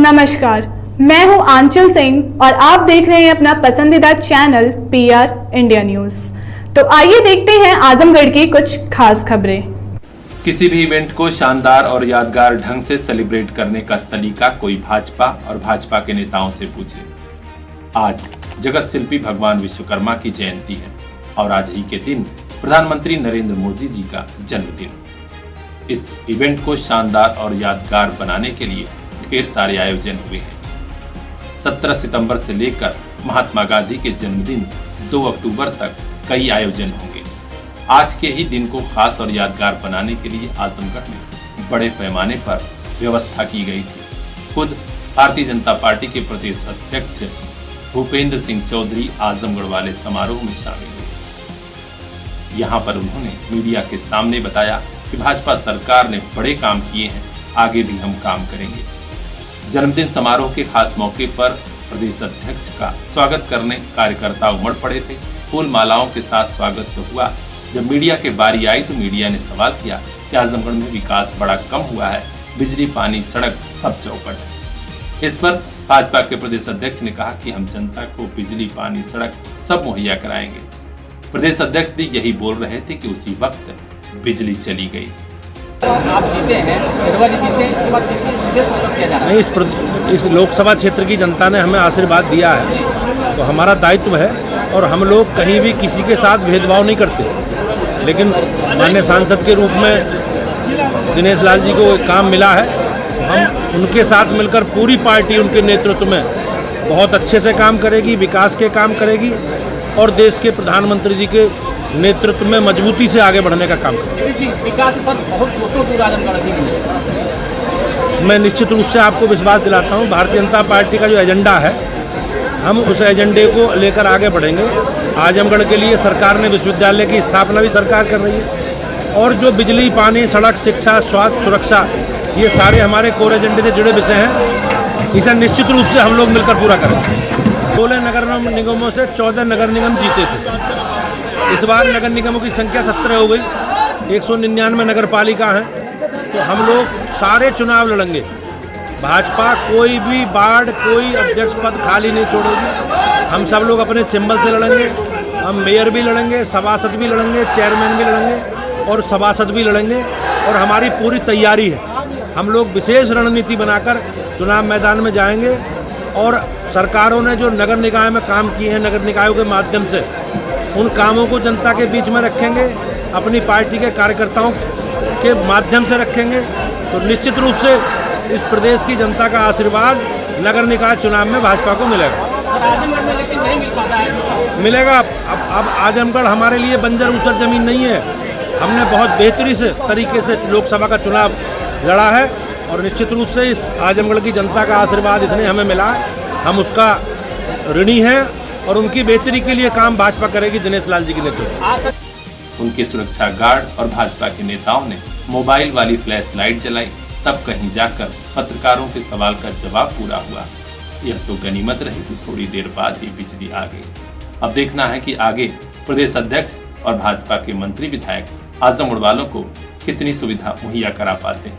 नमस्कार, मैं हूं आंचल सिंह और आप देख रहे हैं अपना पसंदीदा चैनल PR इंडिया न्यूज। तो आइए देखते हैं आजमगढ़ की कुछ खास खबरें। किसी भी इवेंट को शानदार और यादगार ढंग से सेलिब्रेट करने का सलीका कोई भाजपा और भाजपा के नेताओं से पूछे। आज जगत शिल्पी भगवान विश्वकर्मा की जयंती है और आज ही के दिन प्रधानमंत्री नरेंद्र मोदी जी का जन्मदिन। इस इवेंट को शानदार और यादगार बनाने के लिए ढेर सारे आयोजन हुए हैं। 17 सितंबर से लेकर महात्मा गांधी के जन्मदिन 2 अक्टूबर तक कई आयोजन होंगे। आज के ही दिन को खास और यादगार बनाने के लिए आजमगढ़ में बड़े पैमाने पर व्यवस्था की गई थी। खुद भारतीय जनता पार्टी के प्रदेश अध्यक्ष भूपेंद्र सिंह चौधरी आजमगढ़ वाले समारोह में शामिल हुए। यहाँ पर उन्होंने मीडिया के सामने बताया कि भाजपा सरकार ने बड़े काम किए हैं, आगे भी हम काम करेंगे। जन्मदिन समारोह के खास मौके पर प्रदेश अध्यक्ष का स्वागत करने कार्यकर्ता उमड़ पड़े थे। फूल मालाओं के साथ स्वागत तो हुआ। जब मीडिया की बारी आई तो मीडिया ने सवाल किया कि आजमगढ़ में विकास बड़ा कम हुआ है, बिजली, पानी, सड़क सब चौपट है। इस पर भाजपा के प्रदेश अध्यक्ष ने कहा कि हम जनता को बिजली, पानी, सड़क सब मुहैया कराएंगे। प्रदेश अध्यक्ष भी यही बोल रहे थे कि उसी वक्त बिजली चली गई। आप जीते हैं, जीते हैं, इसके बाद विशेष फोकस किया जा रहा है। नहीं, इस लोकसभा क्षेत्र की जनता ने हमें आशीर्वाद दिया है तो हमारा दायित्व है और हम लोग कहीं भी किसी के साथ भेदभाव नहीं करते। लेकिन माननीय सांसद के रूप में दिनेश लाल जी को एक काम मिला है, हम उनके साथ मिलकर पूरी पार्टी उनके नेतृत्व में बहुत अच्छे से काम करेगी, विकास के काम करेगी और देश के प्रधानमंत्री जी के नेतृत्व में मजबूती से आगे बढ़ने का काम करेगी। विकास सर बहुत कोसों दूर आजमगढ़ मैं निश्चित रूप से आपको विश्वास दिलाता हूं, भारतीय जनता पार्टी का जो एजेंडा है हम उस एजेंडे को लेकर आगे बढ़ेंगे। आजमगढ़ के लिए सरकार ने विश्वविद्यालय की स्थापना भी सरकार कर रही है और जो बिजली, पानी, सड़क, शिक्षा, स्वास्थ्य, सुरक्षा, ये सारे हमारे कोर एजेंडे से जुड़े विषय हैं। इसे निश्चित रूप से हम लोग मिलकर पूरा करेंगे। 16 नगर निगमों से 14 नगर निगम जीते थे। इस बार नगर निगमों की संख्या 17 हो गई, 199 नगर पालिका हैं। तो हम लोग सारे चुनाव लड़ेंगे। भाजपा कोई भी वार्ड, कोई अध्यक्ष पद खाली नहीं छोड़ेगी। हम सब लोग अपने सिंबल से लड़ेंगे। हम मेयर भी लड़ेंगे, सभासद भी लड़ेंगे, चेयरमैन भी लड़ेंगे और सभासद भी लड़ेंगे और हमारी पूरी तैयारी है। हम लोग विशेष रणनीति बनाकर चुनाव मैदान में जाएंगे और सरकारों ने जो नगर निकाय में काम किए हैं, नगर निकायों के माध्यम से उन कामों को जनता के बीच में रखेंगे, अपनी पार्टी के कार्यकर्ताओं के माध्यम से रखेंगे। तो निश्चित रूप से इस प्रदेश की जनता का आशीर्वाद नगर निकाय चुनाव में भाजपा को मिलेगा। आजमगढ़ में लेकिन नहीं मिल पाता है। मिलेगा। अब आजमगढ़ हमारे लिए बंजर ऊसर जमीन नहीं है। हमने बहुत बेहतरी से तरीके से लोकसभा का चुनाव लड़ा है और निश्चित रूप से इस आजमगढ़ की जनता का आशीर्वाद इसने हमें मिला है। हम उसका ऋणी हैं और उनकी बेहतरी के लिए काम भाजपा करेगी दिनेश लाल जी के नेतृत्व। उनके सुरक्षा गार्ड और भाजपा के नेताओं ने मोबाइल वाली फ्लैश लाइट जलाई, तब कहीं जाकर पत्रकारों के सवाल का जवाब पूरा हुआ। यह तो गनीमत रही कि थोड़ी देर बाद ही बिजली आ गई। अब देखना है कि आगे प्रदेश अध्यक्ष और भाजपा के मंत्री विधायक आजमगढ़ वालों को कितनी सुविधा मुहैया करा पाते हैं।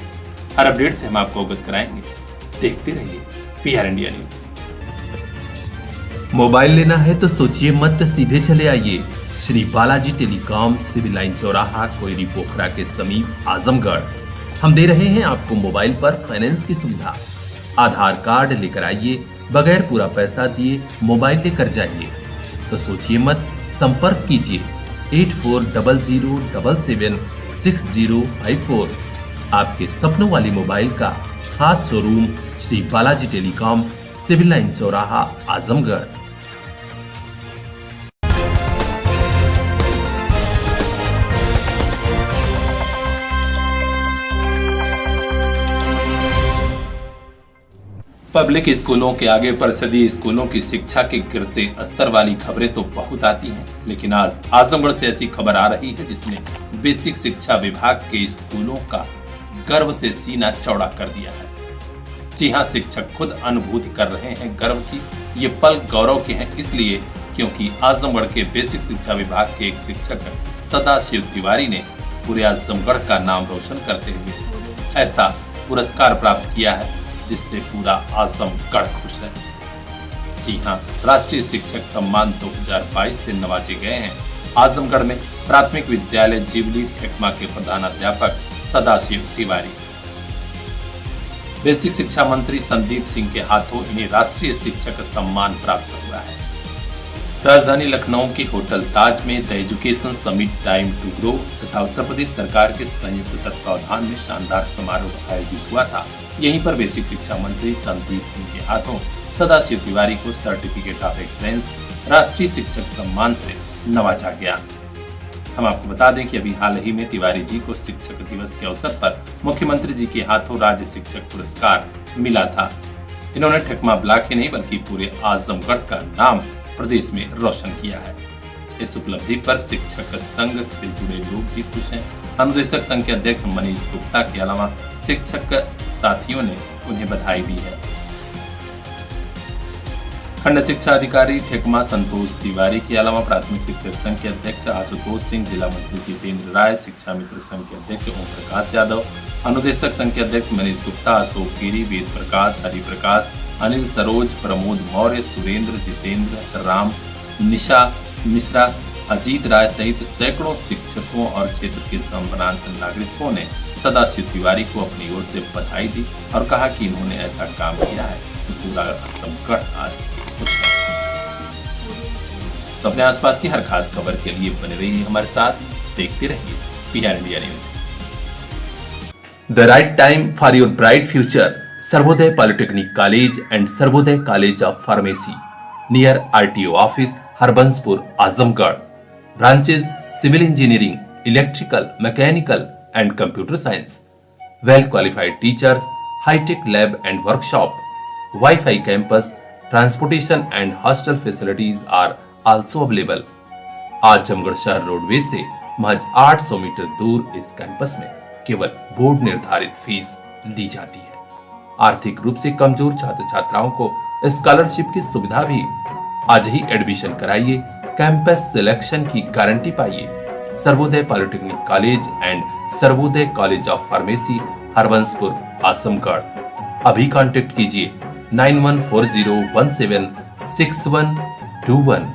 हर अपडेट से हम आपको अवगत कराएंगे। देखते रहिए PR इंडिया न्यूज। मोबाइल लेना है तो सोचिए मत, सीधे चले आइए Shri Balaji telecom, civil line चौराहा, कोयरी पोखरा के समीप, आजमगढ़। हम दे रहे हैं आपको मोबाइल पर फाइनेंस की सुविधा। आधार कार्ड लेकर आइए, बगैर पूरा पैसा दिए मोबाइल लेकर जाइए। तो सोचिए मत, संपर्क कीजिए 8400776054। आपके सपनों वाली मोबाइल का खास showroom Shri Balaji telecom, civil line चौराहा, आजमगढ़। पब्लिक स्कूलों के आगे परिषदीय स्कूलों की शिक्षा के गिरते स्तर वाली खबरें तो बहुत आती हैं, लेकिन आज आजमगढ़ से ऐसी खबर आ रही है जिसने बेसिक शिक्षा विभाग के स्कूलों का गर्व से सीना चौड़ा कर दिया है। जी हां, शिक्षक खुद अनुभूति कर रहे हैं गर्व की। ये पल गौरव के हैं इसलिए क्योंकि आजमगढ़ के बेसिक शिक्षा विभाग के एक शिक्षक सदाशिव तिवारी ने पूरे आजमगढ़ का नाम रोशन करते हुए ऐसा पुरस्कार प्राप्त किया है जिससे पूरा आजमगढ़ खुश है। जी हां, राष्ट्रीय शिक्षक सम्मान 2022 से नवाजे गए हैं आजमगढ़ में प्राथमिक विद्यालय जीवली ठेकमा के प्रधानाध्यापक सदाशिव तिवारी। बेसिक शिक्षा मंत्री संदीप सिंह के हाथों इन्हें राष्ट्रीय शिक्षक सम्मान प्राप्त हुआ है। राजधानी लखनऊ के होटल ताज में the education summit time to grow तथा उत्तर प्रदेश सरकार के संयुक्त तत्वावधान में शानदार समारोह आयोजित हुआ था। यहीं पर बेसिक शिक्षा मंत्री संदीप सिंह के हाथों सदाशिव तिवारी को सर्टिफिकेट ऑफ एक्सीलेंस राष्ट्रीय शिक्षक सम्मान से नवाजा गया। हम आपको बता दें कि अभी हाल ही में तिवारी जी को शिक्षक दिवस के अवसर पर मुख्यमंत्री जी के हाथों राज्य शिक्षक पुरस्कार मिला था। इन्होंने ठेकमा ब्लॉक ही नहीं बल्कि पूरे आजमगढ़ का नाम प्रदेश में रोशन किया है। इस उपलब्धि पर शिक्षक संघ से जुड़े लोग भी खुश हैं। अनुदेशक संघ के अध्यक्ष मनीष गुप्ता के अलावा शिक्षक साथियों ने उन्हें बधाई दी है। खंड शिक्षा अधिकारी ठेकमा संतोष तिवारी के अलावा प्राथमिक शिक्षक संघ के अध्यक्ष आशुतोष सिंह, जिला मंत्री जितेंद्र राय, शिक्षा मित्र संघ के अध्यक्ष ओम प्रकाश यादव, अनुदेशक संघ के अध्यक्ष मनीष गुप्ता, अशोक गिरी, वेद प्रकाश, हरि प्रकाश, अनिल सरोज, प्रमोद मौर्य, सुरेंद्र, जितेंद्र, राम, निशा मिश्रा, अजीत राय सहित सैकड़ों शिक्षकों और क्षेत्र के संभ्रांत नागरिकों ने सदाशिव तिवारी को अपनी ओर से बधाई दी और कहा कि इन्होंने ऐसा काम किया है कि पूरा आजमगढ़ आज खुश है। तो अपने आसपास की हर खास खबर के लिए बने रहिए हमारे साथ, देखते रहिए PR India news. The right time for your bright future. Sarvodaya Polytechnic College and Sarvodaya College of Pharmacy near RTO office, Harbanspur, Azamgarh. Branches: Civil Engineering, Electrical, Mechanical and Computer Science. Well qualified teachers, high-tech lab and workshop, Wi-Fi campus, transportation and hostel facilities are also available. Azamgarh शहर roadways से महज 800 metre दूर इस campus में केवल board निर्धारित fees ली जाती है। आर्थिक रूप से कमजोर छात्र छात्राओं को स्कॉलरशिप की सुविधा भी। आज ही एडमिशन कराइए, कैंपस सिलेक्शन की गारंटी पाइए। Sarvodaya polytechnic college and Sarvodaya college of pharmacy, Harbanspur, Azamgarh. अभी कांटेक्ट कीजिए 9140176121।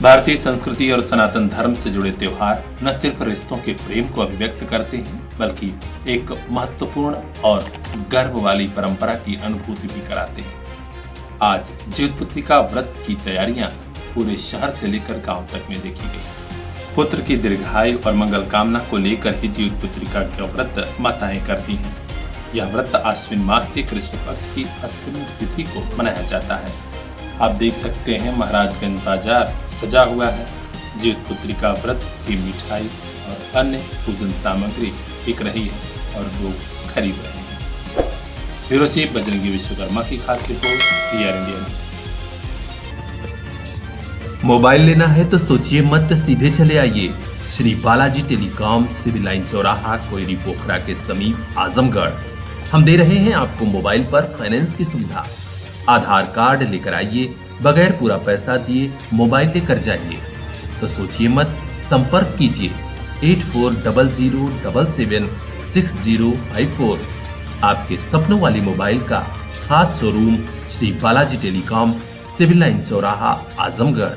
भारतीय संस्कृति और सनातन धर्म से जुड़े त्योहार न सिर्फ रिश्तों के प्रेम को अभिव्यक्त करते हैं बल्कि एक महत्वपूर्ण और गर्व वाली परंपरा की अनुभूति भी कराते हैं। आज जीवपुत्रिका व्रत की तैयारियां पूरे शहर से लेकर गांव तक में देखी गई। पुत्र की दीर्घायु और मंगल कामना को लेकर ही जीवपुत्रिका का व्रत माताएं करती हैं। यह व्रत आश्विन मास के कृष्ण पक्ष की अष्टमी तिथि को मनाया जाता है। आप देख सकते हैं महाराजगंज बाजार सजा हुआ है। जीवपुत्रिका व्रत की मिठाई और अन्य पूजन सामग्री बिक रही है और लोग खरीद रहे हैं। ब्यूरो चीफ बजरंगी विश्वकर्मा की खास रिपोर्ट, PR इंडिया। मोबाइल लेना है तो सोचिए मत, सीधे चले आइए Shri Balaji telecom, civil line चौराहा, कोयरी पोखरा के समीप, आजमगढ़। हम दे रहे हैं आपको मोबाइल पर फाइनेंस की सुविधा। आधार कार्ड लेकर आइए, बगैर पूरा पैसा दिए मोबाइल लेकर जाइए। तो सोचिए मत, संपर्क कीजिए 8400776054। आपके सपनों वाली मोबाइल का खास showroom Shri Balaji telecom, civil line चौराहा, आजमगढ़।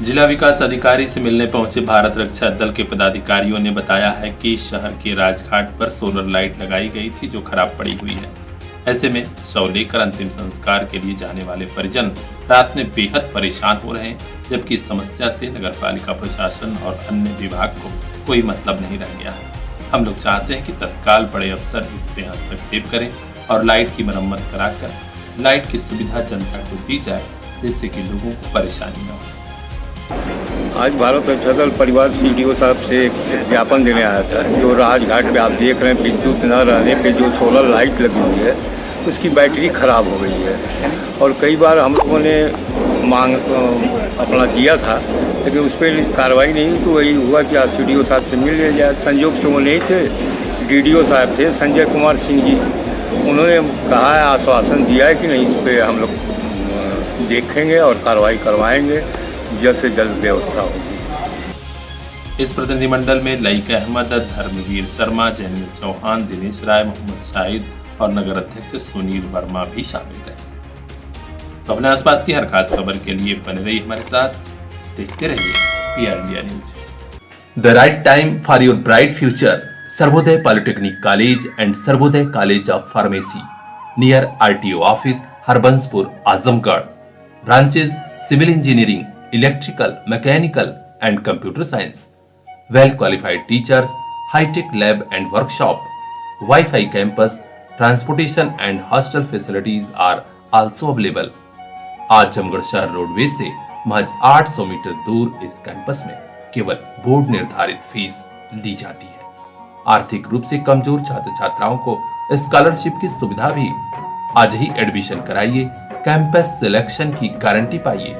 जिला विकास अधिकारी से मिलने पहुंचे भारत रक्षा दल के पदाधिकारियों ने बताया है कि शहर के राजघाट पर सोलर लाइट लगाई गई थी जो खराब पड़ी हुई है। ऐसे में शव लेकर अंतिम संस्कार के लिए जाने वाले परिजन रात में बेहद परेशान हो रहे हैं, जबकि इस समस्या से नगरपालिका प्रशासन और अन्य विभाग को कोई मतलब नहीं रह गया है। हम लोग चाहते हैं कि तत्काल बड़े अफसर इस पे हस्तक्षेप करें और लाइट की मरम्मत कराकर लाइट की सुविधा जनता को दी जाए, जिससे कि लोगों को परेशानी न हो। आज भारत रक्षा दल परिवार CDO साहब से एक ज्ञापन देने आया था। जो राजघाट पे आप देख रहे हैं, विद्युत न रहने पे जो सोलर लाइट लगी हुई है उसकी बैटरी खराब हो गई है और कई बार हम लोगों ने मांग अपना किया था लेकिन उस पर कार्रवाई नहीं हुई। तो वही हुआ कि आज CDO साहब से मिल लिया जाए। संजोग से वो नहीं थे, DDO साहब थे संजय कुमार सिंह जी। उन्होंने कहा है, आश्वासन दिया है कि नहीं इस पर हम लोग देखेंगे और कार्रवाई करवाएंगे, जल्द से जल्द व्यवस्था होगी। इस प्रतिनिधिमंडल में लईक अहमद, धर्मवीर शर्मा, जैनुल चौहान, दिनेश राय, मोहम्मद शाहिद और नगर अध्यक्ष सुनील वर्मा भी शामिल रहे। तो अपने आसपास की हर खास खबर के लिए बने रहिए हमारे साथ, देखते रहिए PR India news. The right time for your bright future, Sarvodaya polytechnic college and Sarvodaya college of pharmacy near RTO office, Harbanspur, Azamgarh. Branches civil engineering, electrical, mechanical and computer science. well qualified teachers, high-tech lab and workshop, Wi-Fi campus, transportation and hostel facilities are also available. Azamgarh शहर roadways से महज 800 metre दूर इस campus में केवल board निर्धारित fees ली जाती है। आर्थिक रूप से कमजोर छात्र छात्राओं को स्कॉलरशिप की सुविधा भी। आज ही एडमिशन कराइए, कैंपस सिलेक्शन की गारंटी पाइए।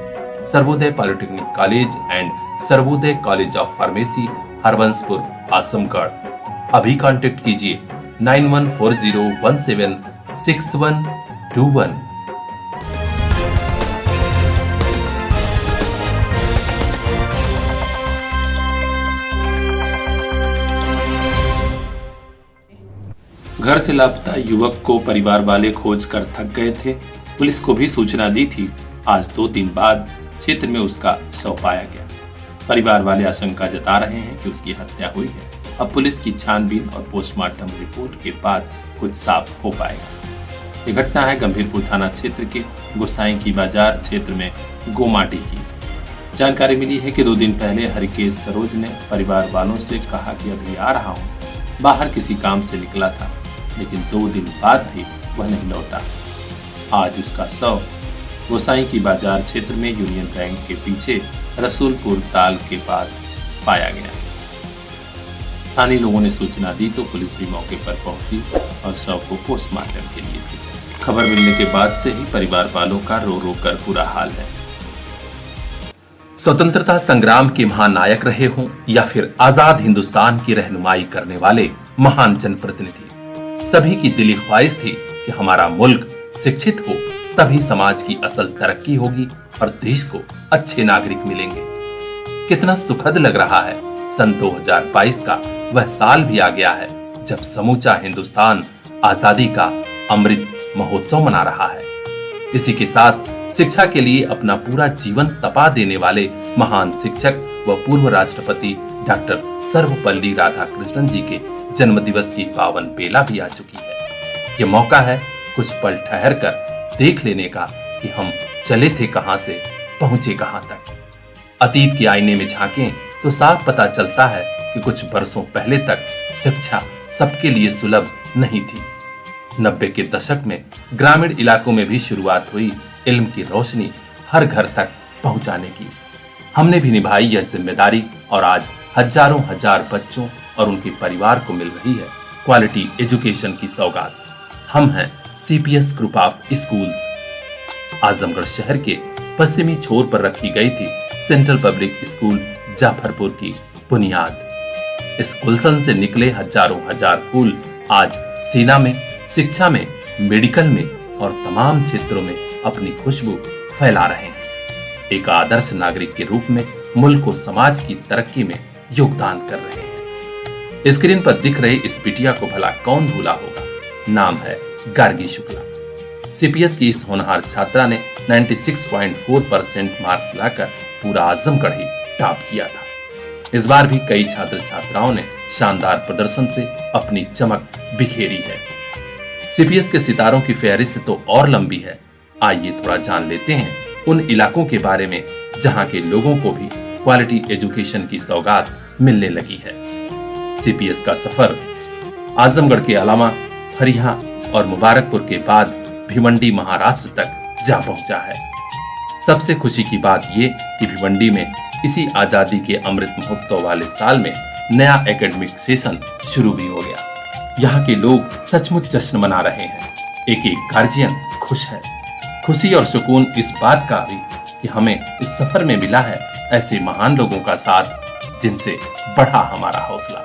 Sarvodaya polytechnic college and Sarvodaya college of pharmacy, Harbanspur, Azamgarh. अभी कांटेक्ट कीजिए 9140176121। घर से लापता युवक को परिवार वाले खोज कर थक गए थे। पुलिस को भी सूचना दी थी। आज 2 दिन बाद क्षेत्र में उसका शव पाया गया। परिवार वाले आशंका जता रहे हैं कि उसकी हत्या हुई है। अब पुलिस की छानबीन और पोस्टमार्टम रिपोर्ट के बाद कुछ साफ हो पाएगा। ये घटना है गंभीरपुर थाना क्षेत्र के गोसाई की बाजार क्षेत्र में गोमाटी की। जानकारी मिली है कि 2 दिन पहले हरिकेश सरोज ने परिवार वालों से कहा कि अभी आ रहा हूँ। बाहर किसी काम से निकला था, लेकिन 2 दिन बाद भी वह नहीं लौटा। आज उसका शव गोसाई की बाजार क्षेत्र में यूनियन बैंक के पीछे रसूलपुर ताल के पास पाया गया। स्थानीय लोगों ने सूचना दी तो पुलिस भी मौके पर पहुंची और शव को पोस्टमार्टम के लिए भेजा। खबर मिलने के बाद से ही परिवार वालों का रो रो कर बुरा हाल है। स्वतंत्रता संग्राम के महानायक रहे हों या फिर आजाद हिंदुस्तान की रहनुमाई करने वाले महान जनप्रतिनिधि, सभी की दिली ख्वाहिश थी कि हमारा मुल्क शिक्षित हो, तभी समाज की असल तरक्की होगी और देश को अच्छे नागरिक मिलेंगे। कितना सुखद लग रहा है। सन 2022 का वह साल भी आ गया है जब समूचा हिंदुस्तान आजादी का अमृत महोत्सव मना रहा है। इसी के साथ शिक्षा के लिए अपना पूरा जीवन तपा देने वाले महान शिक्षक व पूर्व राष्ट्रपति डॉक्टर सर्वपल्ली राधाकृष्णन जी के जन्म दिवस की पावन बेला भी आ चुकी है। ये मौका है कुछ पल ठहर कर देख लेने का कि हम चले थे कहां से, पहुंचे कहां तक। अतीत के आईने में झांकें तो साफ पता चलता है कि कुछ बरसों पहले तक शिक्षा सबके लिए सुलभ नहीं थी। 90 के दशक में ग्रामीण इलाकों में भी शुरुआत हुई इल्म की रोशनी हर घर तक पहुंचाने की। हमने भी निभाई यह जिम्मेदारी और आज हजारों हजार बच्चों और उनके परिवार को मिल रही है क्वालिटी एजुकेशन की सौगात। हम हैं CPS group of schools. Azamgarh शहर के पश्चिमी छोर पर रखी गई थी सेंट्रल पब्लिक स्कूल जाफरपुर की बुनियाद। इस गुलशन से निकले हजारों हजार फूल आज सेना में, शिक्षा में, मेडिकल में और तमाम क्षेत्रों में अपनी खुशबू फैला रहे हैं। एक आदर्श नागरिक के रूप में मुल्क और समाज की तरक्की में योगदान कर रहे हैं। स्क्रीन पर दिख रहे इस बिटिया को भला कौन भूला होगा। नाम है गार्गी शुक्ला। CPS की इस होनहार छात्रा ने 96.4% मार्क्स लाकर पूरा आजमगढ़ ही टॉप किया था। इस बार भी कई छात्र छात्राओं ने शानदार प्रदर्शन से अपनी चमक बिखेरी है। CPS के सितारों की फहरिस्त तो और लंबी है। आइए थोड़ा जान लेते हैं उन इलाकों के बारे में जहां के लोगों को भी क्वालिटी एजुकेशन की सौगात मिलने लगी है। CPS का सफर आजमगढ़ के अलावा फरिया और मुबारकपुर के बाद भिवंडी महाराष्ट्र तक जा पहुंचा है। सबसे खुशी की बात ये कि भिवंडी में इसी आजादी के अमृत महोत्सव वाले साल में नया एकेडमिक सेशन शुरू भी हो गया। यहाँ के लोग सचमुच जश्न मना रहे हैं। एक एक गार्जियन खुश है। खुशी और सुकून इस बात का भी कि हमें इस सफर में मिला है ऐसे महान लोगों का साथ जिनसे बढ़ा हमारा हौसला।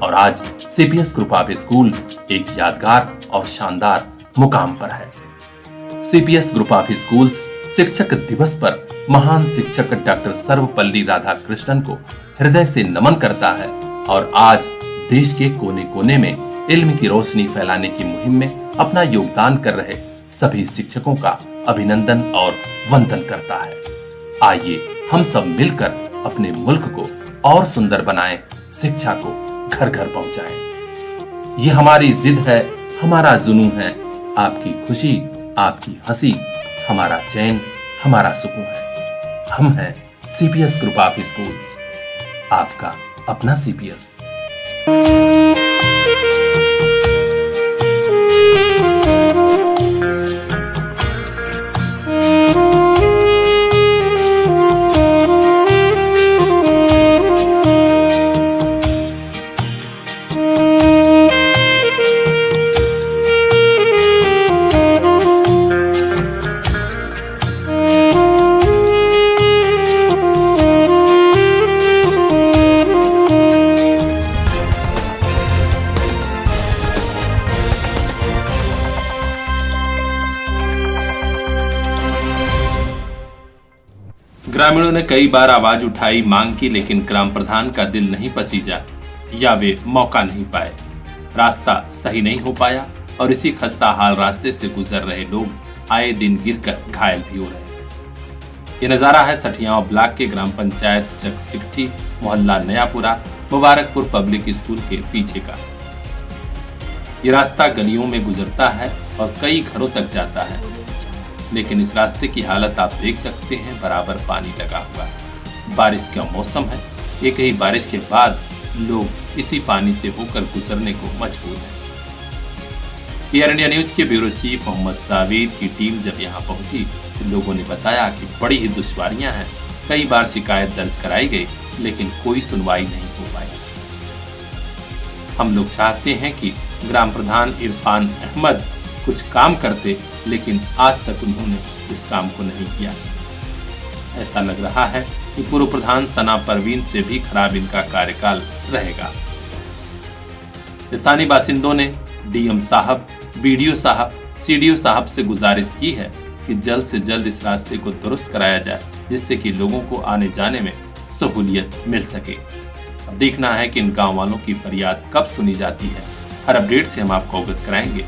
और आज सीपीएस ग्रुप ऑफ स्कूल एक यादगार और शानदार मुकाम पर है। सीपीएस ग्रुप ऑफ स्कूल्स शिक्षक दिवस पर महान शिक्षक डॉक्टर सर्वपल्ली राधाकृष्णन को हृदय से नमन करता है और आज देश के कोने कोने में इल्म की रोशनी फैलाने की मुहिम में अपना योगदान कर रहे सभी शिक्षकों का अभिनंदन और वंदन करता है। आइए हम सब मिलकर अपने मुल्क को और सुंदर बनाएं, शिक्षा को घर घर पहुंचाएं। ये हमारी जिद है, हमारा जुनून है। आपकी खुशी, आपकी हंसी हमारा चैन, हमारा सुकून है। हम हैं सीपीएस ग्रुप ऑफ स्कूल्स, आपका अपना सीपीएस। ग्रामीणों ने कई बार आवाज उठाई, मांग की, लेकिन ग्राम प्रधान का दिल नहीं पसीजा या वे मौका नहीं पाए। रास्ता सही नहीं हो पाया और इसी खस्ता हाल रास्ते से गुजर रहे लोग आए दिन गिरकर घायल भी हो रहे। ये नजारा है सठियाओं ब्लॉक के ग्राम पंचायत चकसिकठी मोहल्ला नयापुरा मुबारकपुर पब्लिक स्कूल के पीछे का। ये रास्ता गलियों में गुजरता है और कई घरों तक जाता है, लेकिन इस रास्ते की हालत आप देख सकते हैं, बराबर पानी लगा हुआ है। बारिश का मौसम है, एक ही बारिश के बाद लोग इसी पानी से होकर गुजरने को मजबूर हैं। पीआर इंडिया न्यूज के ब्यूरो चीफ मोहम्मद जावेद की टीम जब यहाँ पहुंची तो लोगों ने बताया कि बड़ी ही दुश्वारियां हैं। कई बार शिकायत दर्ज कराई गई, लेकिन कोई सुनवाई नहीं हो पाई। हम लोग चाहते हैं कि ग्राम प्रधान इरफान अहमद कुछ काम करते, लेकिन आज तक उन्होंने इस काम को नहीं किया। ऐसा लग रहा है कि पूर्व प्रधान सना परवीन से भी खराब इनका कार्यकाल रहेगा। स्थानीय बासिंदों ने डीएम साहब, बीडीओ साहब, सीडीओ साहब से गुजारिश की है कि जल्द से जल्द इस रास्ते को दुरुस्त कराया जाए, जिससे कि लोगों को आने जाने में सहूलियत मिल सके। अब देखना है कि इन गांव वालों की फरियाद कब सुनी जाती है। हर अपडेट से हम आपको अवगत कराएंगे।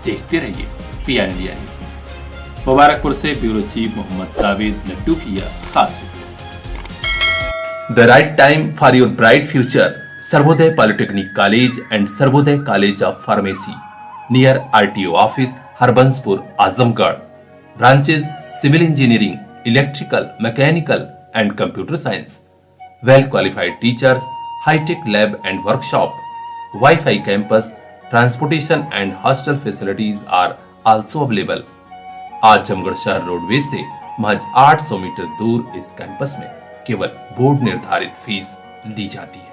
देखते रहिए पीआर इंडिया न्यूज। मुबारकपुर से ब्यूरो चीफ मोहम्मद जावेद लट्टू की यह खास report. The right time for your bright future, Sarvodaya polytechnic college and Sarvodaya college of pharmacy near RTO office Harbanspur Azamgarh. Branches civil engineering, electrical, mechanical and computer science. Well qualified teachers, hi-tech lab and workshop, wifi campus, transportation and hostel facilities are also available. Azamgarh शहर roadways से महज 800 metre दूर इस campus में केवल board निर्धारित fees ली जाती है।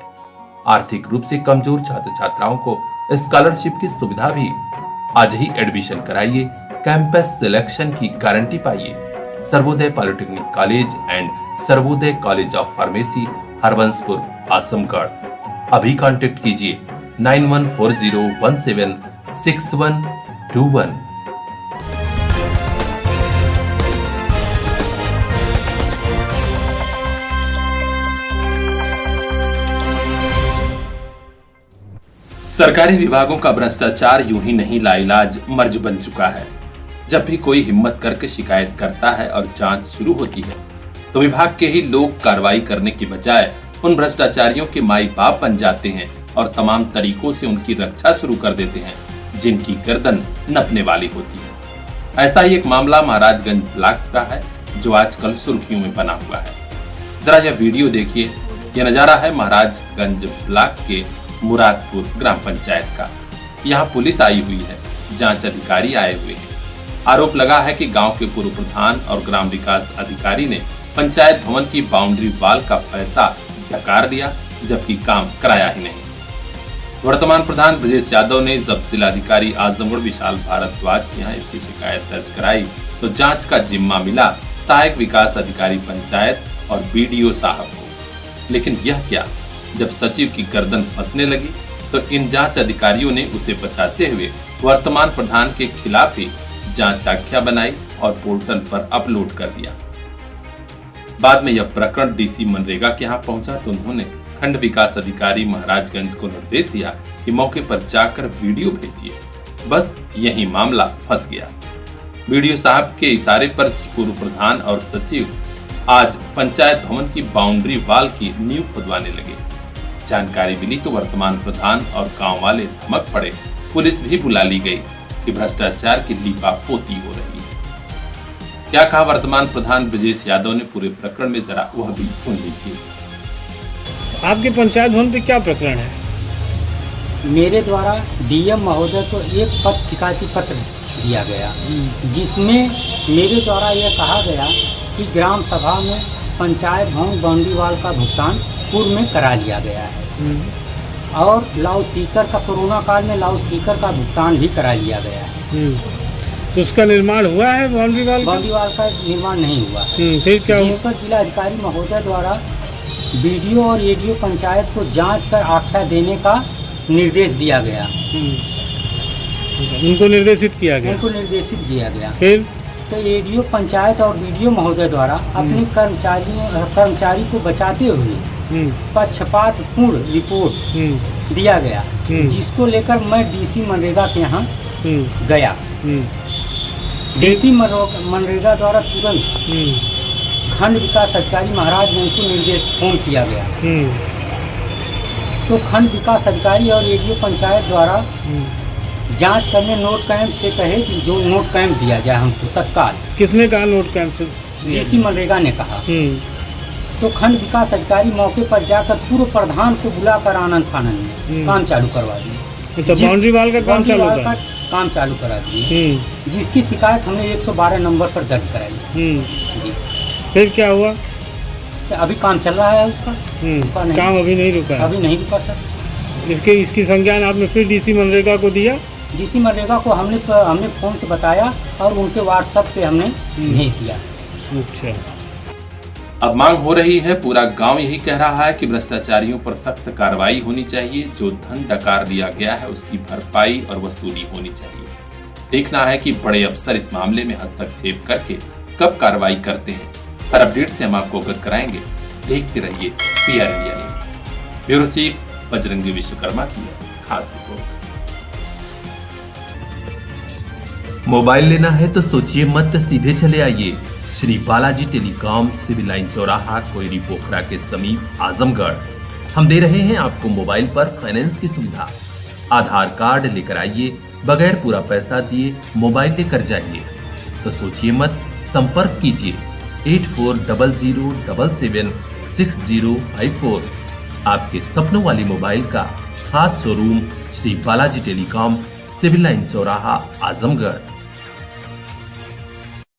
आर्थिक रूप से कमजोर छात्र छात्राओं को स्कॉलरशिप की सुविधा भी। आज ही एडमिशन कराइए, कैंपस सिलेक्शन की गारंटी पाइए। Sarvodaya polytechnic college and Sarvodaya college of pharmacy Harbanspur Azamgarh. अभी कांटेक्ट कीजिए 9140176121। सरकारी विभागों का भ्रष्टाचार यूं ही नहीं लाइलाज मर्ज बन चुका है। जब भी कोई हिम्मत करके शिकायत करता है और जांच शुरू होती है, तो विभाग के ही लोग कार्रवाई करने की बजाय उन भ्रष्टाचारियों के माई बाप बन जाते हैं और तमाम तरीकों से उनकी रक्षा शुरू कर देते हैं, जिनकी गर्दन नपने वाली होती है। ऐसा ही एक मामला महाराजगंज ब्लॉक का है, जो आजकल सुर्खियों में बना हुआ है। जरा यह वीडियो देखिए। यह नजारा है महाराजगंज ब्लॉक के मुरादपुर ग्राम पंचायत का। यहाँ पुलिस आई हुई है, जांच अधिकारी आए हुए हैं। आरोप लगा है कि गांव के पूर्व प्रधान और ग्राम विकास अधिकारी ने पंचायत भवन की बाउंड्री वॉल का पैसा डकार दिया, जबकि काम कराया ही नहीं। वर्तमान प्रधान ब्रजेश यादव ने जब जिलाधिकारी आजमगढ़ विशाल भारद्वाज के यहाँ इसकी शिकायत दर्ज कराई, तो जांच का जिम्मा मिला सहायक विकास अधिकारी पंचायत और बीडीओ साहब को। लेकिन यह क्या, जब सचिव की गर्दन फंसने लगी तो इन जांच अधिकारियों ने उसे बचाते हुए वर्तमान प्रधान के खिलाफ ही जांच आख्या बनाई और पोर्टल पर अपलोड कर दिया। बाद में यह प्रकरण डीसी मनरेगा के यहाँ पहुंचा तो उन्होंने खंड विकास अधिकारी महाराजगंज को निर्देश दिया कि मौके पर जाकर वीडियो भेजिए। बस यही मामला फंस गया। बीडीओ साहब के इशारे पर पूर्व प्रधान और सचिव आज पंचायत भवन की बाउंड्री वाल की नींव खुदवाने लगे। जानकारी मिली तो वर्तमान प्रधान और गांव वाले धमक पड़े। पुलिस भी बुला ली गई कि भ्रष्टाचार की लीपापोती हो रही है। क्या कहा वर्तमान प्रधान ब्रजेश यादव ने पूरे प्रकरण में, जरा वह भी सुन लीजिए। आपके पंचायत भवन पे क्या प्रकरण है? मेरे द्वारा डीएम महोदय को एक पद शिकायती पत्र दिया गया, जिसमें मेरे द्वारा यह कहा गया कि ग्राम सभा में पंचायत भवन बाउंड्री वाल का भुगतान पूर्व में करा लिया गया है और लाउड स्पीकर का कोरोना काल में लाउड स्पीकर का भुगतान भी करा लिया गया है। तो उसका निर्माण हुआ है? बाउंड्री वाल का निर्माण नहीं हुआ है। फिर क्या हुआ? जिस पर जिला अधिकारी महोदय द्वारा बीडीओ और एडीओ पंचायत को जांच कर आख्या देने का निर्देश दिया गया। उनको निर्देशित किया गया। फिर तो एडीओ पंचायत और बीडीओ महोदय द्वारा अपने कर्मचारी को बचाते हुए पक्षपातपूर्ण रिपोर्ट दिया गया, जिसको लेकर मैं डीसी मनरेगा के यहाँ गया। डीसी मनरेगा द्वारा तुरंत खंड विकास अधिकारी महाराजगंज को निर्देश फोन किया गया। तो खंड विकास अधिकारी और एडीओ पंचायत द्वारा जांच करने नोट कैंप से कहे कि जो नोट कैंप दिया जाए हमको तत्काल। किसने कहा नोट कैंप से? डीसी मनरेगा ने कहा। तो खंड विकास अधिकारी मौके पर जाकर पूर्व प्रधान को बुलाकर आनंद फानंद में काम चालू करवा दिए। अच्छा, बाउंड्री वाल का काम चालू करा दिए, जिसकी शिकायत हमने 112 नंबर पर दर्ज कराई। फिर क्या हुआ? अभी काम चल रहा है उसका। काम अभी नहीं रुका? अभी नहीं रुका सर। इसकी संज्ञान आपने फिर डीसी मनरेगा को दिया? डीसी मनरेगा को हमने फोन से बताया और उनके व्हाट्सएप पे हमने भेज दिया। अच्छा। अब मांग हो रही है, पूरा गांव यही कह रहा है कि भ्रष्टाचारियों पर सख्त कार्रवाई होनी चाहिए। जो धन डकार लिया गया है उसकी भरपाई और वसूली होनी चाहिए। देखना है कि बड़े अफसर इस मामले में हस्तक्षेप करके कब कार्रवाई करते हैं। हर अपडेट से हम आपको अवगत कराएंगे। देखते रहिए PR India news. Bureau chief Bajrangi Vishwakarma की खास रिपोर्ट। मोबाइल लेना है तो सोचिए मत, सीधे चले आइए Shri Balaji telecom, civil line चौराहा, कोयरी पोखरा के समीप, आजमगढ़। हम दे रहे हैं आपको मोबाइल पर फाइनेंस की सुविधा। आधार कार्ड लेकर आइए, बगैर पूरा पैसा दिए मोबाइल लेकर जाइए। तो सोचिए मत, संपर्क कीजिए 8400776054। आपके सपनों वाली मोबाइल का खास showroom Shri Balaji telecom, civil line चौराहा, आजमगढ़।